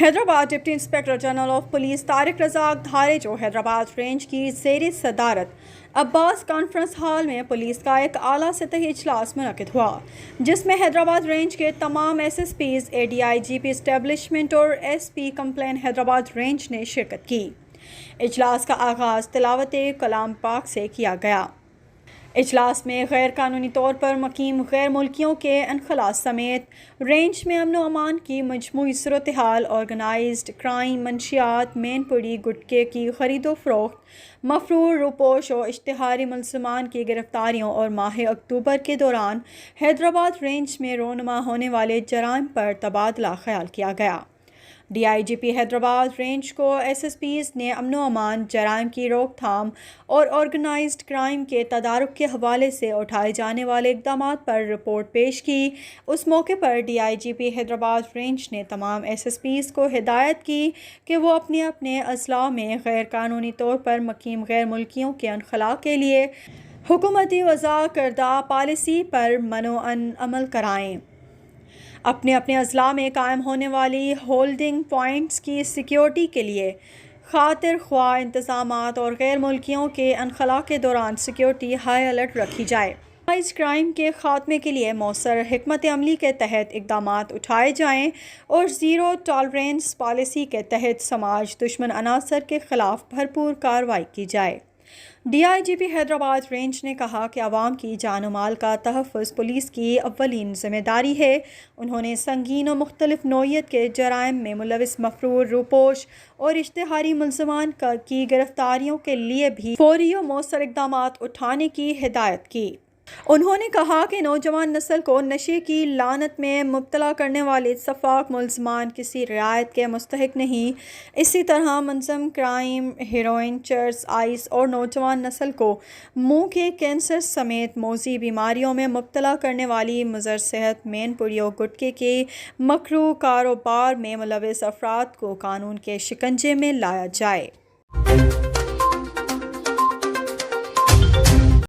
Hyderabad deputy inspector general of police Tariq Razzaq Dhare जो Hyderabad range की ज़ेर सदारत अब्बास कॉन्फ्रेंस हॉल में पुलिस का एक आला सतही इजलास मुनक़िद हुआ, जिसमें हैदराबाद रेंज के तमाम SSPs, ADIGP एस्टेब्लिशमेंट और SP कंप्लेन हैदराबाद रेंज ने शिरकत की। इजलास का आगाज़ तिलावत कलाम पाक से किया गया। इजलास में गैर कानूनी तौर पर मुकीम गैर मुल्कियों के अनखला समेत रेंज में अमन व अमान की मजमूई सूरत हाल, ऑर्गेनाइज्ड क्राइम, मंशियात, मेनपुरी, गुटके की खरीदो फरोख्त, मफरूर, रुपोश और इश्तिहारी मुलजमान की गिरफ्तारियों और माह अक्टूबर के दौरान हैदराबाद रेंज में रोनमा होने वाले जराइम पर तबादला ख्याल किया गया। DIGP हैदराबाद रेंज को SSPs ने अमन व अमान, जराइम की रोकथाम और ऑर्गेनाइज्ड क्राइम के तदारुक के हवाले से उठाए जाने वाले इक़दामात पर रिपोर्ट पेश की। उस मौके पर DIGP हैदराबाद रेंज ने तमाम SSPs को हिदायत की कि वो अपने अपने अज़ला में गैर कानूनी तौर पर मुकीम गैर मुल्कियों के अनखला के लिए हुकूमती वज़ा करदा पॉलिसी पर मनोअन अमल कराएँ। अपने अपने अज़ला में कायम होने वाली होल्डिंग पॉइंट्स की सिक्योरिटी के लिए खातिर ख्वाह इंतज़ामात और गैर मुल्कियों के अनखला के दौरान सिक्योरिटी हाई अलर्ट रखी जाए। ऑर्गेनाइज्ड क्राइम के खात्मे के लिए मौसर हिकमत अमली के तहत इक़दामात उठाए जाएँ और ज़ीरो टॉलरेंस पॉलिसी के तहत समाज दुश्मन अनासर के ख़िलाफ़ भरपूर कार्रवाई की जाए। DIGP हैदराबाद रेंज ने कहा कि आवाम की जान माल का तहफ़्फ़ुज़ पुलिस की अव्वलीन ज़िम्मेदारी है। उन्होंने संगीन और मुख्तलिफ नौइयत के जराइम में मुलविस मफरूर, रूपोश और इश्तिहारी मुलज़मान की गिरफ्तारियों के लिए भी फ़ौरी और मौसर इक़दामात उठाने की हिदायत की। उन्होंने कहा कि नौजवान नस्ल को नशे की लानत में मुब्तला करने वाले सफ़ाक मुलज़मान किसी रियायत के मुस्तहिक नहीं। इसी तरह मुंज़म क्राइम, हेरोइन, चर्स, आइस और नौजवान नस्ल को मुंह के कैंसर समेत मौजी बीमारियों में मुब्तला करने वाली मुज़र सेहत, मेनपुरी और गुटके के मकरू कारोबार में मुलविस अफराद को कानून के शिकंजे में लाया जाए।